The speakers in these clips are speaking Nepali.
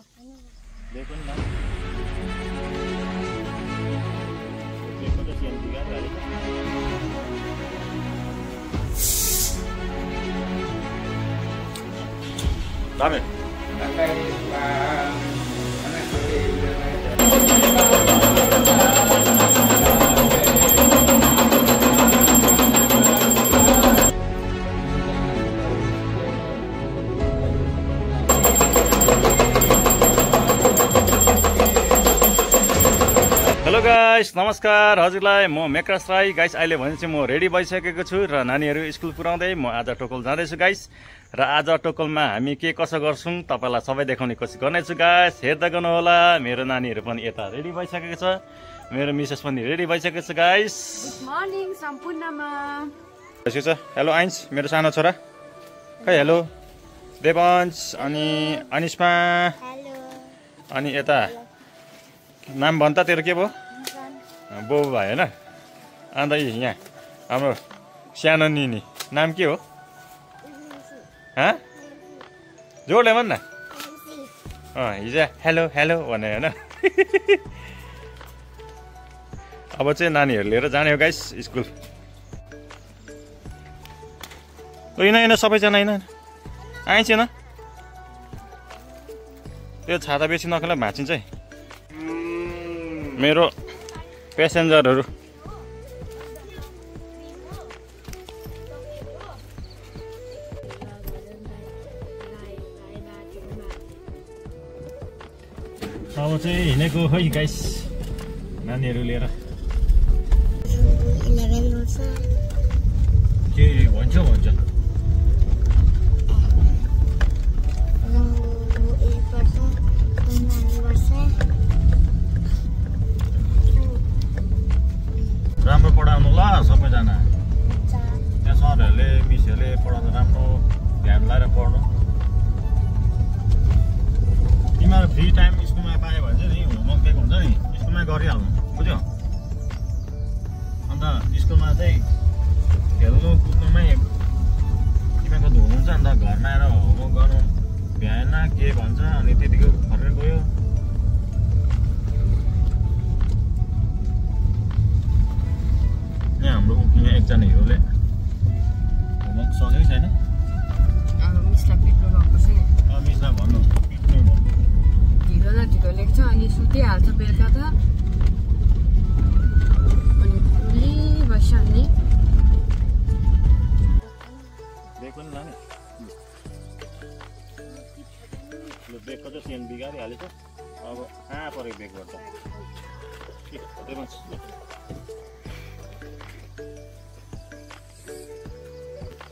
देखो ना देखो तो सीएम दिखा रहा है दामे हेलो गाइस नमस्कार हजुरलाई म मेक्रास राई गाइस अहिले भने चाहिँ म रेडी भइसकेको छु र नानीहरू स्कुल पुर्याउँदै म आज टोकल जाँदैछु गाइस र आज टोकलमा हामी के कसो गर्छौं तपाईलाई सबै देखाउने कोसिस गर्नेछु गाइस हेर्दै गर्नु होला मेरो नानीहरू पनि यता रेडी भइसकेको छ मेरो मिसेस पनि रेडी भइसकेको छ गाइस गुड मर्निङ सम्पूर्णमा यसो छ हेलो आइन्स मेरो सानो छोरा खै हेलो देवंश अनि अनिस्मा हेलो अनि यता नाम भन् त तेरो के भयो बोबो भाइ होइन अन्त यहाँ हाम्रो सानो निनी नाम के हो जोडले भन् न हिजो हेलो हेलो भने होइन अब चाहिँ नानीहरू लिएर जाने हो गाइस स्कुल होइन सबैजना होइन आइन्छ न त्यो छाता बेसी नखेला भाँचिन्छ है मेरो प्यासेन्जरहरू अब चाहिँ हिँडेको खै गाइस नानीहरू लिएर के भन्छ राम्रो पढाउनु ल सबैजना त्यहाँ सरहरूले मिसहरूले पढाउनु राम्रो ध्यान लगाएर पढ्नु तिमीहरू फ्री टाइम स्कुलमा पायो भने चाहिँ नि होमवर्क दिएको हुन्छ नि स्कुलमै गरिहाल्नु बुझ्यो अन्त स्कुलमा चाहिँ खेल्नु कुद्नुमै तिमीहरूको धुन हुन्छ अन्त घरमा आएर होमवर्क गर्नु भ्याएन के भन्छ अनि त्यतिको फर्केर गयो यहाँ हाम्रो यहाँ एकजना हिरोले होमवर्क सकेको छैन मिसलाई पिट्नु नपर्छ नि मिसलाई भन्नु पिट्नु ढिलो न ढिलो लेख्छ अनि सुतिहाल्छ बेलुका त अनि फुली बस्ने ब्रेक पनि लाने ल ब्रेकको चाहिँ सेन बिगारिहालेछ अब कहाँ पऱ्यो ब्रेक गर्दा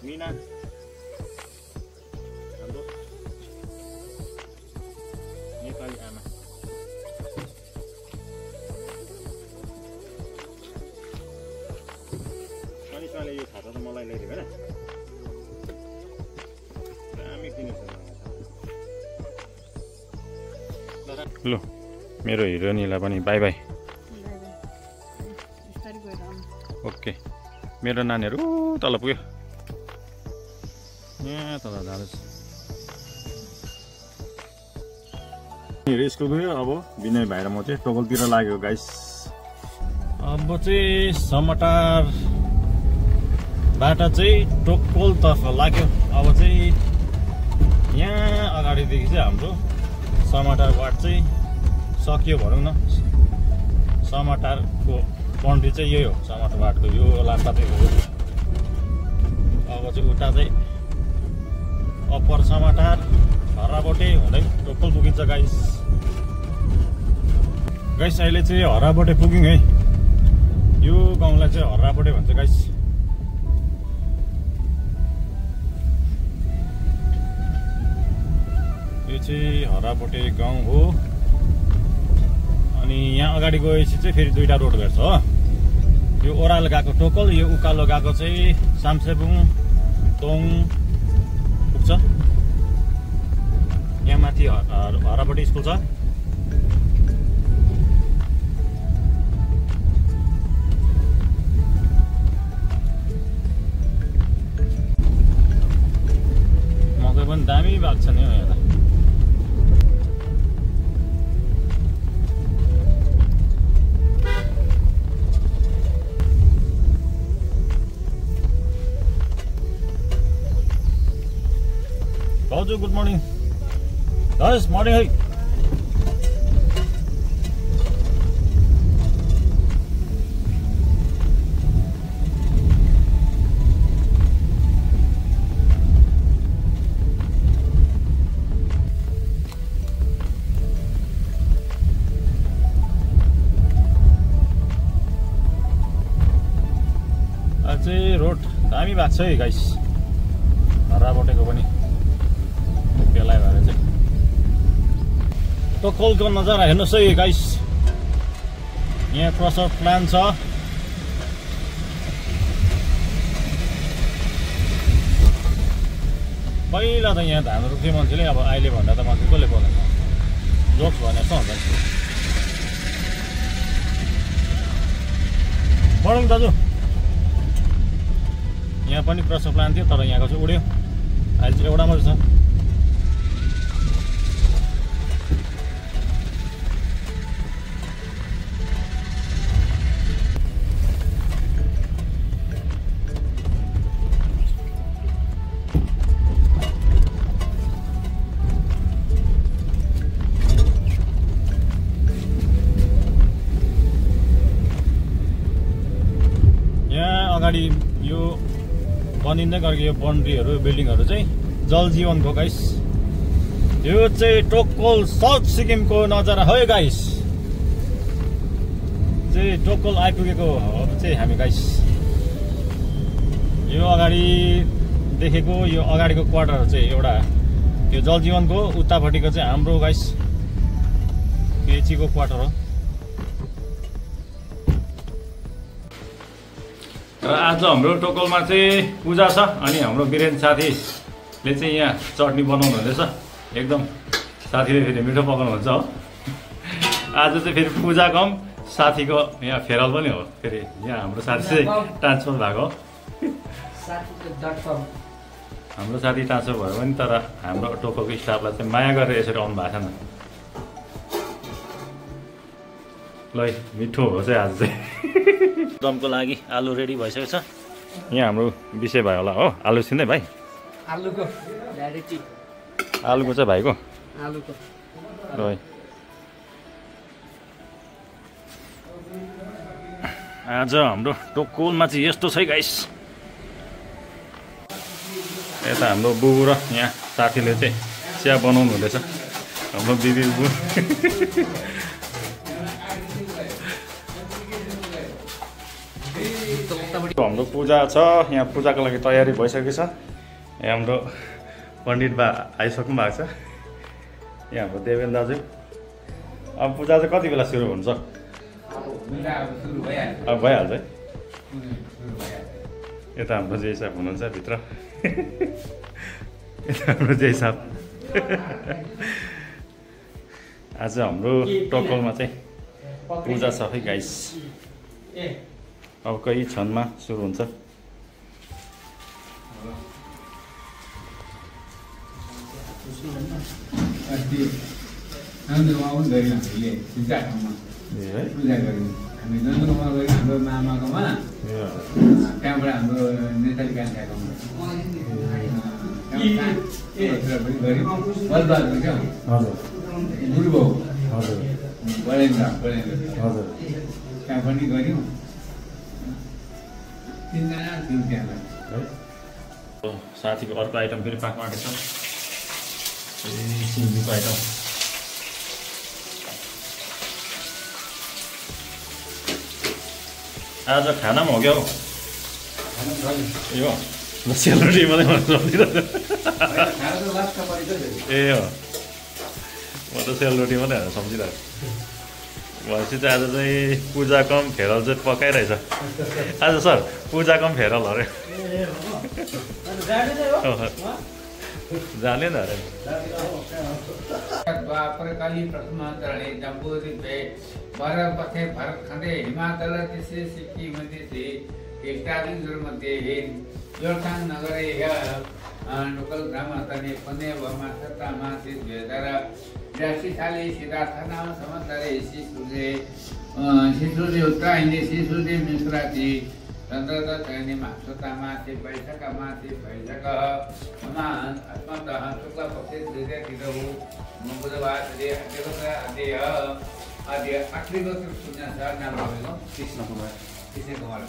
मिना हाम्रो नेपाली आमा अनिसमाले यो छाता त मलाई ल्याइदियो होइन दामी किनेको ल मेरो हिरोइनीलाई पनि बाई बाई ओके मेरो नानीहरू तल पुग्यो यहाँ तल जाँदैछ स्कुल गयो अब विनय भाइ र म चाहिँ टोकलतिर लाग्यो गाइस अब चाहिँ समटारबाट चाहिँ टोकलतर्फ लाग्यो अब चाहिँ यहाँ अगाडिदेखि चाहिँ हाम्रो समटार वार्ड चाहिँ सक्यो भनौँ न समटारको बाउन्ड्री चाहिँ यही हो समटार वार्डको यो लास्टातै हो अब चाहिँ उता चाहिँ अप्पर समटार हराबोटे हुँदै टोकल पुगिन्छ गाइस अहिले चाहिँ हराबोटे पुग्यौँ है यो गाउँलाई चाहिँ हराबोटे भन्छ गाइस यो चाहिँ हराबोटे गाउँ हो अनि यहाँ अगाडि गएपछि चाहिँ फेरि दुईटा रोड भेट्छ हो यो ओह्रालो गएको टोकल यो उकालो गएको चाहिँ सामसेबुङ तोङ पुग्छ यहाँ माथि हराबोटे स्कुल छ मकै पनि दामी भएको छ नि हौ यहाँ दाजु गुड मर्निङ हस् मर्निङ है चाहिँ रोड दामी भएको छ है गाइस हराबटेको पनि बेलाय भएर चाहिँ टोकलको नजारा हेर्नुहोस् है गाइस यहाँ क्रसर प्लान छ पहिला त यहाँ धान रोप्थ्यो मान्छेले अब अहिले भन्दा त मान्छे कसले बोलेको जोक्स भने जस्तो हुन्छ मर्निङ दाजु यहाँ पनि क्रसर प्लान थियो तर यहाँको चाहिँ उड्यो अहिले चाहिँ एउटा मात्रै छ यहाँ अगाडि यो बनिँदै गरेको यो बाउन्ड्रीहरू बिल्डिङहरू चाहिँ जल जीवनको गाइस यो चाहिँ टोकल साउथ सिक्किमको नजारा हो गाइस चाहिँ टोकल आइपुगेको हो चाहिँ हामी गाइस यो अगाडि देखेको यो अगाडिको क्वार्टर चाहिँ एउटा यो जल जीवनको उतापट्टिको चाहिँ हाम्रो गाइस पेचीको क्वार्टर हो र आज हाम्रो टोकलमा चाहिँ पूजा छ अनि हाम्रो वीरेन साथीले चाहिँ यहाँ चटनी बनाउनु हुँदैछ एकदम साथीले फेरि मिठो पकाउनुहुन्छ हो आज चाहिँ फेरि पूजा कम साथीको यहाँ फेरल पनि हो फेरि यहाँ हाम्रो साथी चाहिँ ट्रान्सफर भएको हो हाम्रो साथी ट्रान्सफर भयो पनि तर हाम्रो टोकलको स्टाफलाई चाहिँ माया गरेर यसरी आउनु भएको छैन ल मिठो हो चाहिँ आज चाहिँ दमको लागि आलु रेडी भइसकेको छ यहाँ हाम्रो विषय भयो होला हो आलु छिन्दै भाइ आलुको भ्याराइटी आलुको चाहिँ भाइको आलुको ल आज हाम्रो टोकलमा चाहिँ यस्तो छ है गाइस यता हाम्रो बुबु र यहाँ साथीले चाहिँ चिया बनाउनु हुँदैछ हाम्रो दिदी बुबु हाम्रो पूजा छ यहाँ पूजाको लागि तयारी भइसकेको छ यहाँ हाम्रो पण्डित बा आइसक्नु भएको छ यहाँ हाम्रो देवेन दाजु अब पूजा चाहिँ कति बेला सुरु हुन्छ अब भइहाल्छ है यता हाम्रो जय साहब हुनुहुन्छ भित्र यता हाम्रो जय साहब आज हाम्रो टोकलमा चाहिँ पूजा छ है गाइस अब केही क्षणमा सुरु हुन्छ हामी जन्ममा गयो हाम्रो मामाकोमा त्यहाँबाट हाम्रो नेपाली कान्छाकोमा बलबहादुर क्या गुरुबाउ हजुर बलेन्द्र हजुर त्यहाँ पनि गऱ्यौँ तिनजना थियौँ त्यहाँ साथीको अर्को आइटम फेरि पाक्न आँटेको छ सिमीको आइटम आज खानामा हो क्या हो यो सेलरोटी मात्रै भन्नु सक्दिनँ ए हो म त सेलरोटी मात्रै हाल्न सम्झिरहेको भनेपछि चाहिँ आज चाहिँ पूजा कम फेरल चाहिँ पकाइरहेछ आज सर पूजा कम फेरल अरे जाने न अरे द्वापरकाली प्रथमान्तरणे जम्बूरी भेट भारत पथे भारत खंडे हिमाचल तिसे सिक्किम मध्ये इत्यादि मध्ये योर्थान नगरे या लोकल ग्रामातने पने वमा सत्ता मासिक 2082 साली सिद्धार्थ नाम समंतरे शिशुदे उत्तरायणी शिशुदे मिश्राती चन्द्रता चयनीमा सुतामाथि वैशाखमाथि वैशाख समान अस्मतः शुक्लपक्षे तृतीयतिथौ बुधबार आदि आखिरको शून्य छ नाम भएको कृष्ण कुमार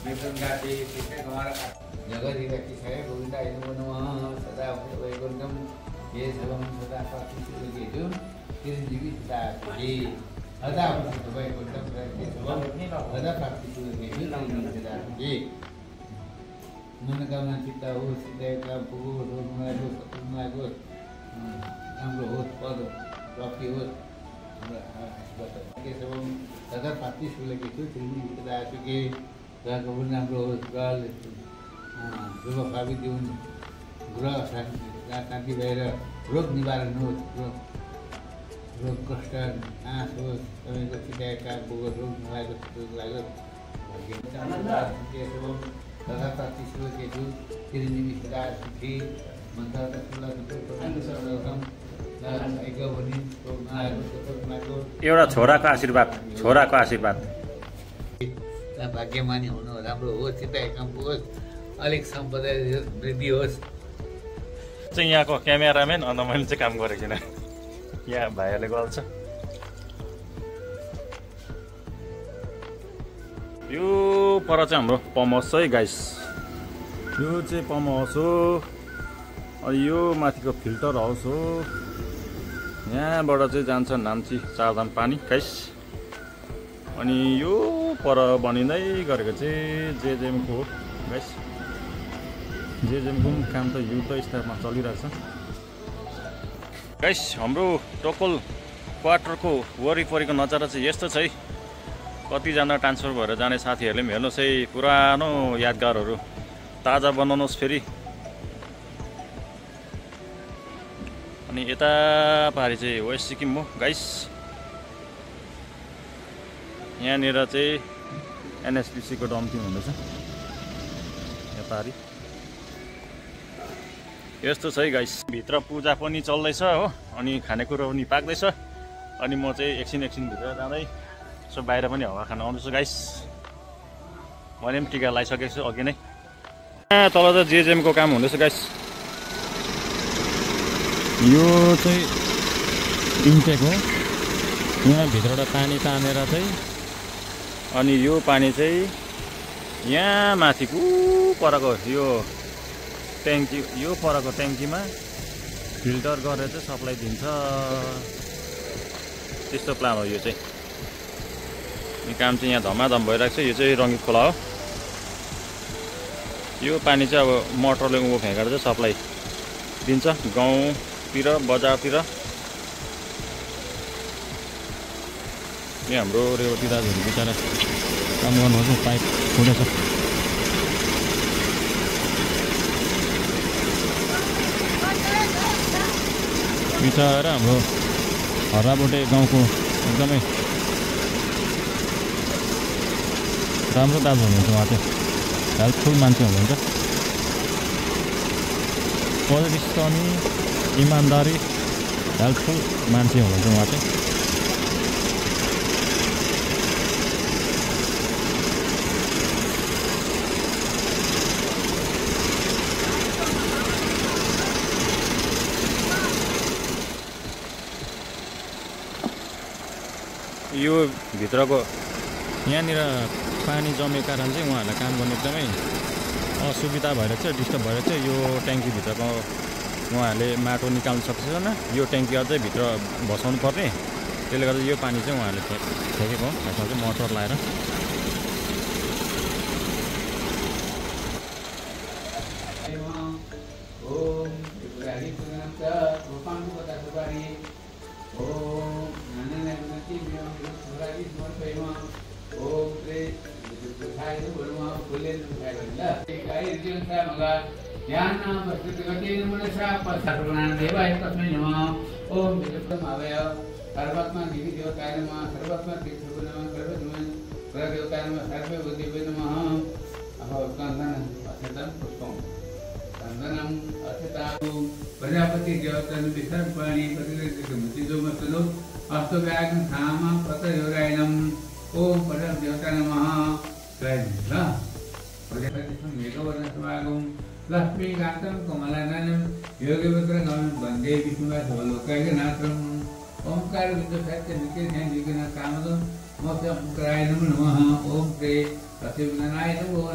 विष्णु गाती कृष्ण कुमार जगदिका किसाय गोविन्दा नमः सदा वैकुण्ठम ये सर्वं सदा प्राप्तिषु चिरञ्जीवी सदा सदा वैकुण्ठम सदा प्राप्तिषु मनोकामना चित्त होस् सिद्धायका पुगोस् होस् राम्रो होस् पद प्राप्ति होस् सदा प्राप्तिषु लेखेको छु चिरञ्जीवी सदा सुखी ग्रहको पनि राम्रो होस् ग्रहले शुभ भावी जीवन ग्रह शान्ति भएर रोग निवारण होस् रोग कष्ट नाश होस् तपाईँको चिताएका बोगो रोग नलागोस् रोग लागोस् तथा प्राप्तिषु केतु चिरञ्जीवी सदा सुखी मन्त्र एउटा छोराको आशीर्वाद भाग्यमानी हुनु राम्रो होस् चिताए काम होस् अलिक सम्पदा वृद्धि होस् चाहिँ यहाँको क्यामेराम्यान अन्त मैले चाहिँ काम गरेको छैन यहाँ भाइहरूले गर्छ यो पर चाहिँ हाम्रो पम्प हाउस है गाइस यो चाहिँ पम्प हाउस हो अनि यो माथिको फिल्टर हाउस हो यहाँबाट चाहिँ जान्छ नाम्ची चारधाम पानी गाइस अनि यो पर बनिँदै गरेको चाहिँ जेजेमको हो गाइस जेजेमको काम त युद्ध स्तरमा चलिरहेछ गाइस हाम्रो टोकल क्वार्टरको वरिपरिको नजारा चाहिँ यस्तो छ है कतिजना ट्रान्सफर भएर जाने साथीहरूले पनि हेर्नुहोस् है पुरानो यादगारहरू ताजा बनाउनुहोस् फेरि अनि यता पारि चाहिँ वेस्ट सिक्किम हो गाइस यहाँनिर चाहिँ एनएसपिसीको डम्पिङ हुँदैछ यहाँ पारि यस्तो छ है गाइस भित्र पूजा पनि चल्दैछ हो अनि खानेकुरा पनि पाक्दैछ अनि म चाहिँ एकछिन भित्र जाँदै यसो बाहिर पनि हावा खान आउँदैछु गाइस मैले पनि टिका लगाइसकेको छु अघि नै तल चाहिँ जेजेमको काम हुँदैछ गाइस यो चाहिँ इन्टेक हो यहाँ भित्रबाट पानी तानेर चाहिँ अनि यो पानी चाहिँ यहाँ माथि परको यो ट्याङ्की यो परको ट्याङ्कीमा फिल्टर गरेर चाहिँ सप्लाई दिन्छ त्यस्तो प्लान हो यो चाहिँ काम चाहिँ यहाँ धमाधम भइरहेको छ यो चाहिँ रङ्गित खोला हो यो पानी चाहिँ अब मोटरले उँभो फ्याँकेर चाहिँ सप्लाई दिन्छ गाउँतिर बजारतिर यहाँ हाम्रो रेवती दाजुहरू बिचरा काम गर्नुहुन्छ पाइप फुटेछ बिचरा हाम्रो हर्राबोटे गाउँको एकदमै राम्रो दाजु हुनुहुन्छ उहाँ चाहिँ हेल्पफुल मान्छे हुनुहुन्छ परिश्रमी इमान्दारी हेल्पफुल मान्छे हुनुहुन्छ उहाँ चाहिँ यो भित्रको यहाँनिर पानी जमेको कारण चाहिँ उहाँहरूलाई काम गर्ने एकदमै असुविधा भएर चाहिँ डिस्टर्ब भएर चाहिँ यो ट्याङ्कीभित्रको उहाँहरूले माटो निकाल्नु सक्दैन यो ट्याङ्की अझै भित्र बसाउनु पर्ने त्यसले गर्दा यो पानी चाहिँ उहाँहरूले फ्याँकेको हो खासमा चाहिँ मोटर लाएर सर्वात्मा देवी देवताय नमः सर्वात्मा तीर्थो नमः सर्वधर्म देवताय नमः सर्वभूतेभ्यो नमः अभवकन्दनं अक्षतं पुष्पं चन्दनं अक्षतां प्रजापति देवतानु विसर्पाणि प्रतिगमतिजोमस्तु अस्तु व्याघ्न धाम पतयोरायणं ओम परम देवताय नमः जय मेघवर्णसमागम लक्ष्मीकान्तं कमलाननं योगिवत्रगमनं वन्दे विष्णुवासवलोकैकनाथम् ओंकार विद्युसात्य निकेतन विघ्न कामदं मोक्षंकराय नमः ओम श्री सत्यविघ्नाय नमः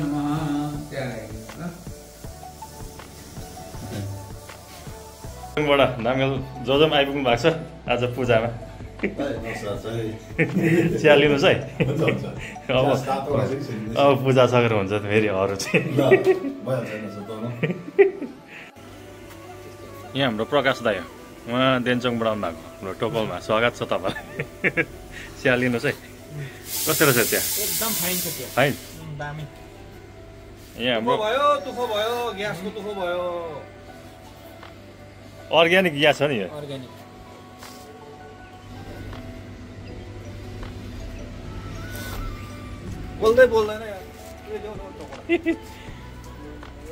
बाट नामगल जजम आइपुग्नु भएको छ आज पूजामा चिया लिनुहोस् है अब पूजा सकेर हुन्छ फेरि अरू चाहिँ यहाँ हाम्रो प्रकाश दाइ हो उहाँ देन्चोङबाट आउनु भएको हाम्रो टोकलमा स्वागत छ तपाईँलाई चिया लिनुहोस् है कस्तो रहेछ चिया एकदम फाइन छ चिया फाइन दामी यहाँ हाम्रो दुःख भयो ग्यासको दुःख भयो अर्ग्यानिक ग्यास छ नि यो अर्ग्यानिक बोल्दै बोल्दैन यार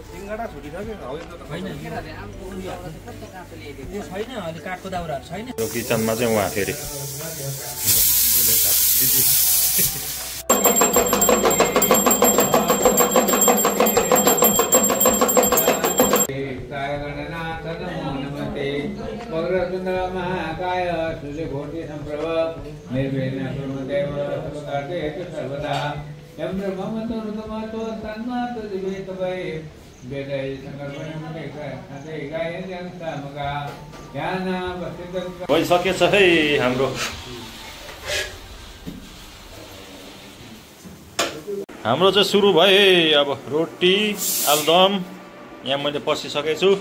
सिङ्गडा छुटी छ कि छैन अहिले काठको दाउराहरू छैन यो किचनमा चाहिँ उहाँ फेरि महाकाय सूर्यघोटी संप्रभ निर्विघ्न कुर्मदेव सर्वकार्येषु सर्वदा यं ब्रह्मतो ऋतुमतो तन्मातो दिवे तवै वेदै संकल्पने खाते गायन सामगा ज्ञान वसित भइसकेछ है हाम्रो चाहिँ सुरु भयो अब रोटी आलुदम यहाँ मैले पसिसकेको छु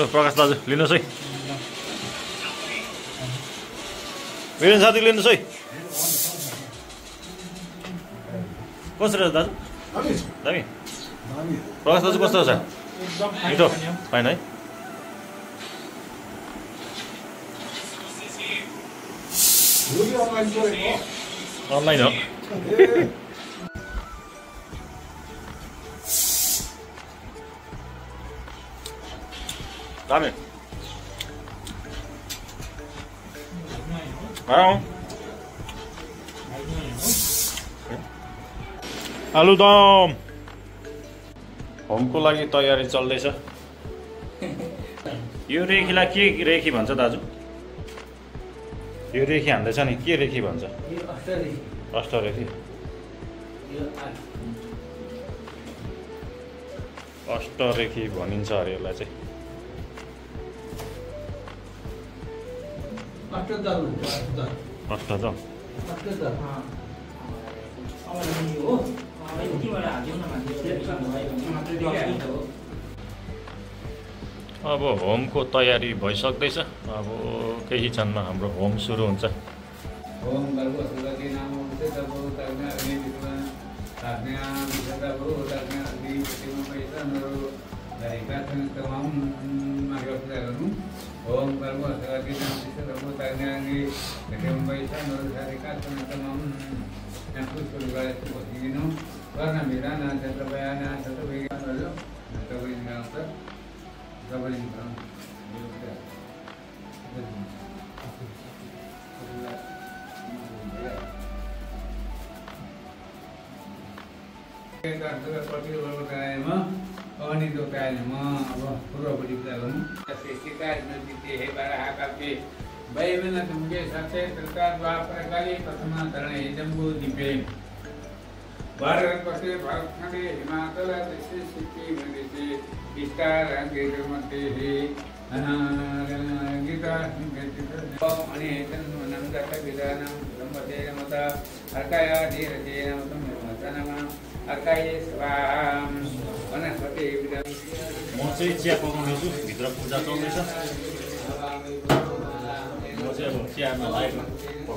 प्रकाश दाजु लिनुहोस् है वीरेन साथी लिनुहोस् है कस्तो रहेछ दाजु दामी प्रकाश दाजु कस्तो छ मिठो फाइन है अनलाइन हो दामी आलुदम होमको लागि तयारी चल्दैछ यो रेखीलाई के रेखी भन्छ दाजु यो रेखी हान्दैछ नि के रेखी भन्छ अष्टरेखी अष्टरेखी भनिन्छ अरे यसलाई चाहिँ अष्टदम अब होमको तयारी भइसक्दैछ अब केही क्षणमा हाम्रो होम सुरु हुन्छ ओम भगवती नाम तबो तग्ना अग्नि विद्वान ताज्ञा विदबो ताज्ञा अग्नि प्रतिमा पैसा नरो दरिकाथन तमाम मार्गदर्शनहरू ओम भगवती नाम तबो तग्ना अग्नि प्रतिमा पैसा नरो दरिकाथन तमाम नाकुस गुरुवार दिनो वर्ण विधान तत्वयान तत्वविज्ञान नरो तत्वविज्ञान तत्वविज्ञान अनि दोकानमा अब पूर्वपट्टि गरौँ शिकायत नजिते हे बाराहाकाले वैमन तुमके सत्य सरकार द्वापरकाले प्रथमाधरणे जम्बू द्वीपे भारत पसे भारत खण्डे हिमाचल देशे सिक्किम देशे विस्तार मध्ये हे गीता अनि नमदक विधानं ब्रह्मते नमता अर्काय धीरते नमतं नमः अर्काय स्वाहा वनस्पति विधान म चाहिँ चिया पकाउँदैछु भित्र पूजा चल्दैछ म चाहिँ अब चियामा लागेको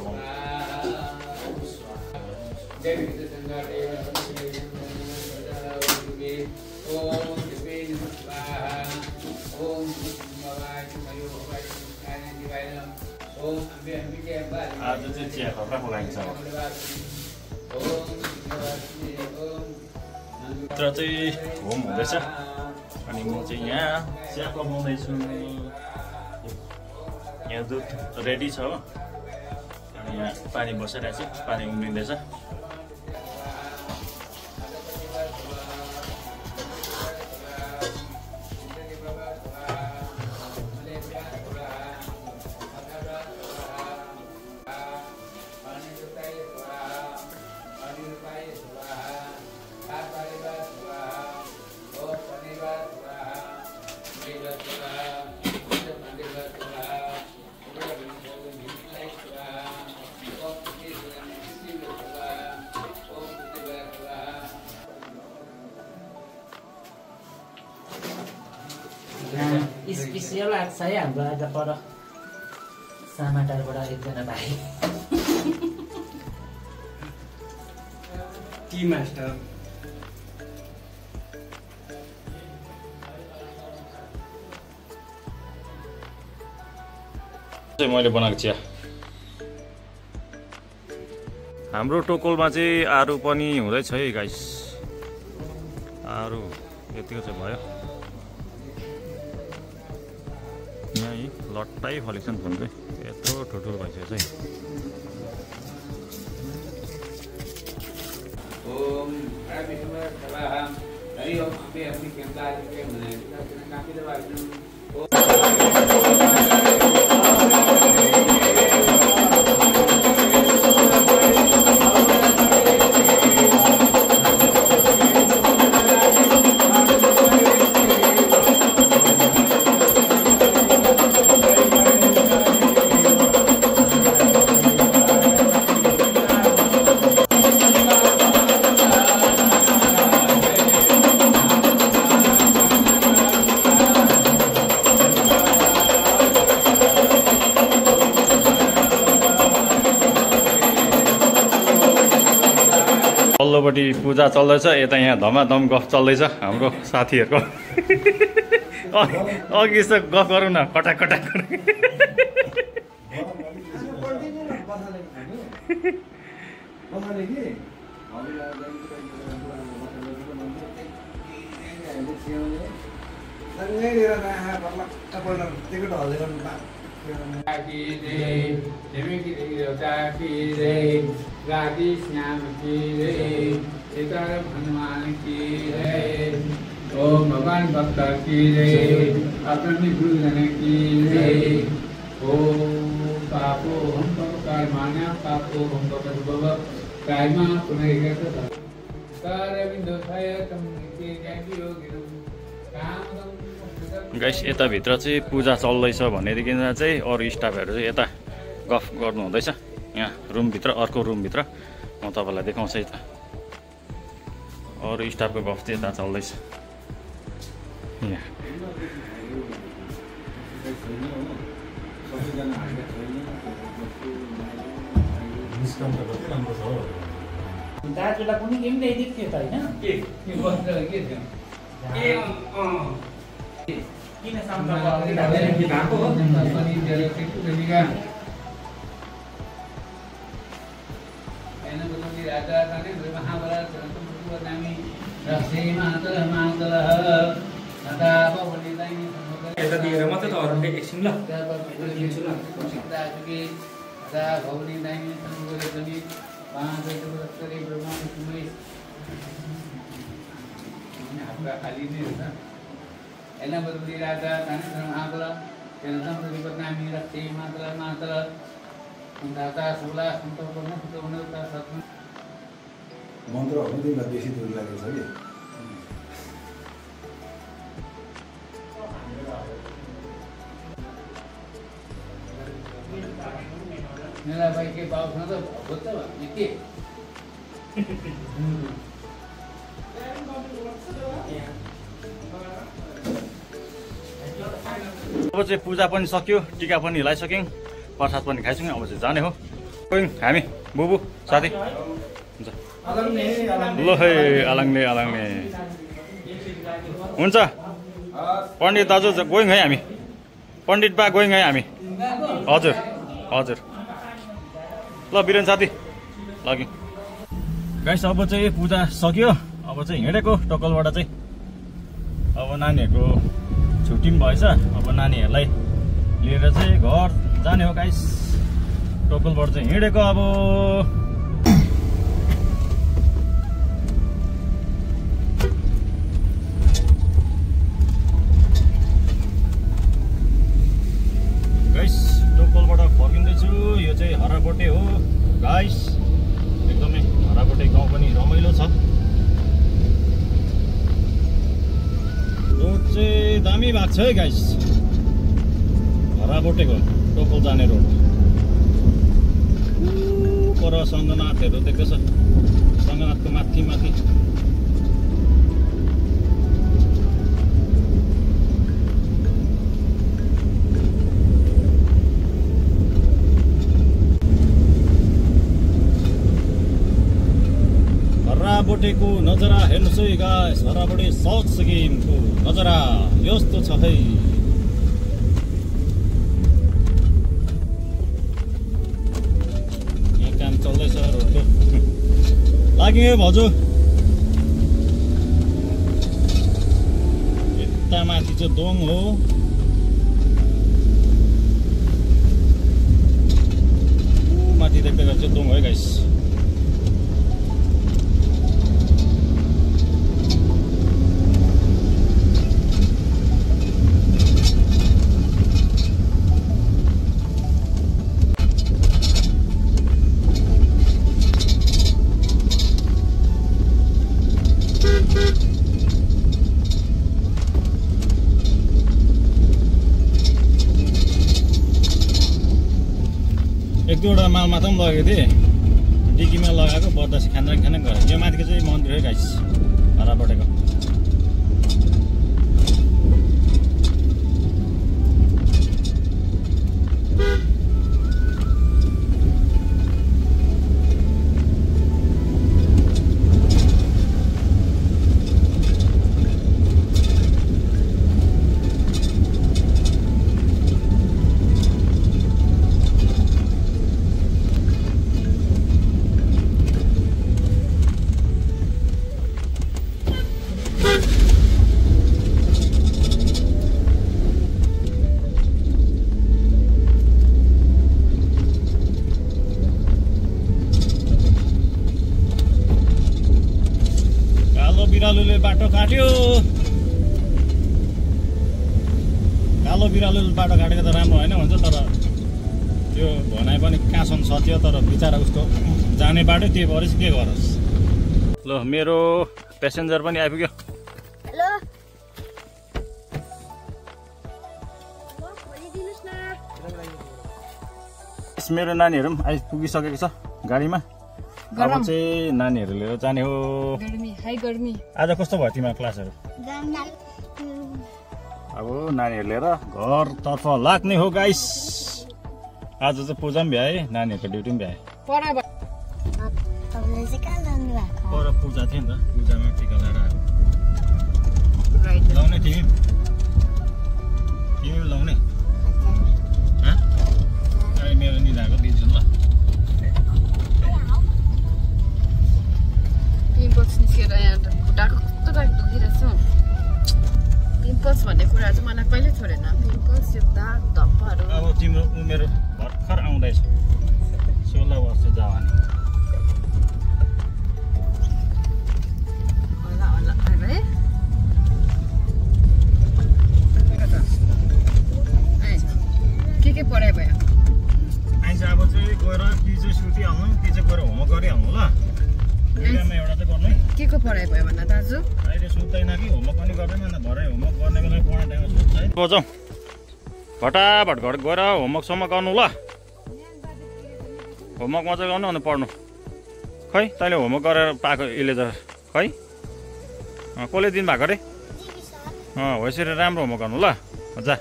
आज चाहिँ चिया खप्रा पकाइन्छ भित्र चाहिँ होम हुँदैछ अनि म चाहिँ यहाँ चिया पकाउँदैछु यहाँ दुध रेडी छ हो अनि यहाँ पानी बसिरहेको छ पानी उम्लिँदैछ सेवा आज चाहिँ हाम्रो आज पर सामाटारबाट एकजना भाइ टी मास्टर मैले बनाएको चिया। हाम्रो टोकलमा चाहिँ आरु पनि हुँदैछ है गाइस। आरु यतिको चाहिँ भयो। यहाँ लट्टाइ फलेको छ नि फुल चाहिँ यत्रो ठुल्ठुलो भइसकेको छ है। ओम विष्णु स्वाहा हरि ओम अम्बे अपनी केमला के मने काफी दबा पल्लोपट्टि पूजा चल्दैछ, यता यहाँ धमाधम गफ चल्दैछ हाम्रो साथीहरूको। अघि यसो गफ गरौँ न कटाक कटाक। राधे श्याम की रे, सीताराम हनुमान की रे, ओम भगवान भक्त की रे, अपने गुरुजन की रे, ओम पापो हम कर्माण्य पापो हम भव कायमा पुनर्गत कारविंदो छायतम के ज्ञानी योगिनम कामदम। गाइस यताभित्र चाहिँ पूजा चल्दैछ भनेदेखि चाहिँ अरू स्टाफहरू चाहिँ यता गफ गर्नु हुँदैछ। यहाँ रुमभित्र अर्को रुमभित्र म तपाईँलाई देखाउँछु यता अरू स्टाफको गफ चाहिँ यता चल्दैछ। यहाँ दाजुलाई पनि केही ल्याइदिएको थियो त होइन? किन सम्पर्क भएको हो? राजा थाने महाभारत नामी रक्षे मातल मातल नदा बलिदाई यता दिएर मात्र त अरूले एकछिन ल दिन्छु ल सीता जुगे नदा बलिदाई संगोले जनी पाँच रक्षरे ब्रह्मा विष्णु हातका खाली नै हुन्छ। एना बदली राजा थाने महाभारत तेलदम नामी रक्षे मातल मातल दाता सोला सन्तोष गर्न सुताउन उता सक्नु मन्त्रहरू दिनमा बेसी दूर लागेको छ कि मेरा भाइ के बाउ छ त होत के अब चाहिँ पूजा पनि सक्यो, टिका पनि हिलाइसक्यौँ, प्रसाद पनि खाइसक्यौँ। अब चाहिँ जाने हो हामी बुबु साथी। ल है आलाङले आलाङले हुन्छ। पण्डित दाजु गयौँ है हामी, पण्डित बा गयौँ है हामी। हजुर हजुर ल बिरेन साथी लग्यौँ। गाइस अब चाहिँ पूजा सक्यो, अब चाहिँ हिँडेको टोकलबाट चाहिँ। अब नानीहरूको छुट्टी पनि भएछ, अब नानीहरूलाई लिएर चाहिँ घर जाने हो गाइस। टोकलबाट चाहिँ हिँडेको अब। गाइस टोकलबाट फर्किँदैछु। यो चाहिँ हराबोटे हो गाइस, एकदमै हराबोटे गाउँ पनि रमाइलो छ। रोड चाहिँ दामी भएको छ है गाइस, हराबोटेको टोकल जाने रोड। पर सङ्गनाथहरू देख्दैछ, सङ्गनाथको माथि माथि। हराबोटेको नजरा हेर्नुहोस् है गाइस, हराबोटे साउथ सिक्किमको नजरा यस्तो छ है। यहाँ काम चल्दैछ रोडको। लाग्यो भाउजू, यता माथि चाहिँ दोङ हो। माथि देख्दै गर्छ दोङ है गाइस। एक दुईवटा माल मात्र पनि लगेको थिएँ, डिकीमा लगाएको बतासे खाना गरेँ। यो माथिको चाहिँ मन्दिर है गाइस, हराबोटेको। बिरालुले बाटो काट्यो। कालो बिरालुले बाटो काटेको त राम्रो होइन भन्छ, तर त्यो भनाइ पनि कहाँसम्म सत्य। तर बिचरा उसको जाने बाटो त्यही भएपछि के गरोस्। ल मेरो प्यासेन्जर पनि आइपुग्यो। हेलो मेरो नानीहरू पनि आइपुगिसकेको छ गाडीमा। अब चाहिँ नानीहरू लिएर जाने हो। आज कस्तो भयो तिम्रो क्लासहरू? अब नानीहरू लिएर घरतर्फ लाग्ने हो गाइस। आज चाहिँ पूजा पनि भ्याए, नानीहरूको ड्युटी पनि भ्याए। पर पूजा थियो नि त, पूजामा टिका लगाएर आएको। लाउने तिमी लाउने? मेरो निधाएको दिन्छु ल। पिम्पल्स निस्केर यहाँ खुट्टाको कस्तो टाइप दुखिरहेछ। पिम्पल्स भन्ने कुरा चाहिँ मलाई कहिले छोडेन। पिम्पल्स यो दाग धप्पाहरू। अब तिम्रो उमेर भर्खर आउँदैछ, 16 वर्ष जवानी। होला होला है। के पढाइ भयो? आइन्छ अब चाहिँ गएर कि चाहिँ सुतिहाल्नु, कि चाहिँ गएर होमवर्क गरिहाल्नु ल। एउटा चाहिँ गर्नु है। के को पढाइ भयो भन्दा दाजु? अहिले सुत्दैन कि होमवर्क पनि गर्दैन, भरे होमवर्क गर्ने बेला पढ्ने टाइममा सुत्छ है। बजाउँ फटाफट घर गएर होमवर्कसम्म गर्नु ल। होमवर्क मजा गर्नु अनि पढ्नु। खै तैँले होमवर्क गरेर पाएको यसले त खै कसले दिनु भएको रे? हो यसरी राम्रो होमवर्क गर्नु ल। जा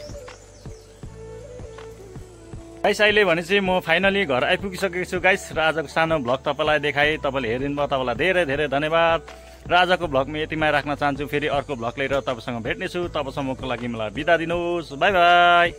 गाइस, अहिले भने चाहिँ म फाइनली घर आइपुगिसकेको छु गाइस। र आजको सानो भ्लग तपाईँलाई देखाएँ, तपाईँले हेरिदिनु भयो, तपाईँलाई धेरै धेरै धन्यवाद। र आजको भ्लग म यतिमा राख्न चाहन्छु। फेरि अर्को भ्लग लिएर तपाईँसँग भेट्नेछु। तबसम्मको लागि मलाई बिदा दिनुहोस्। By by.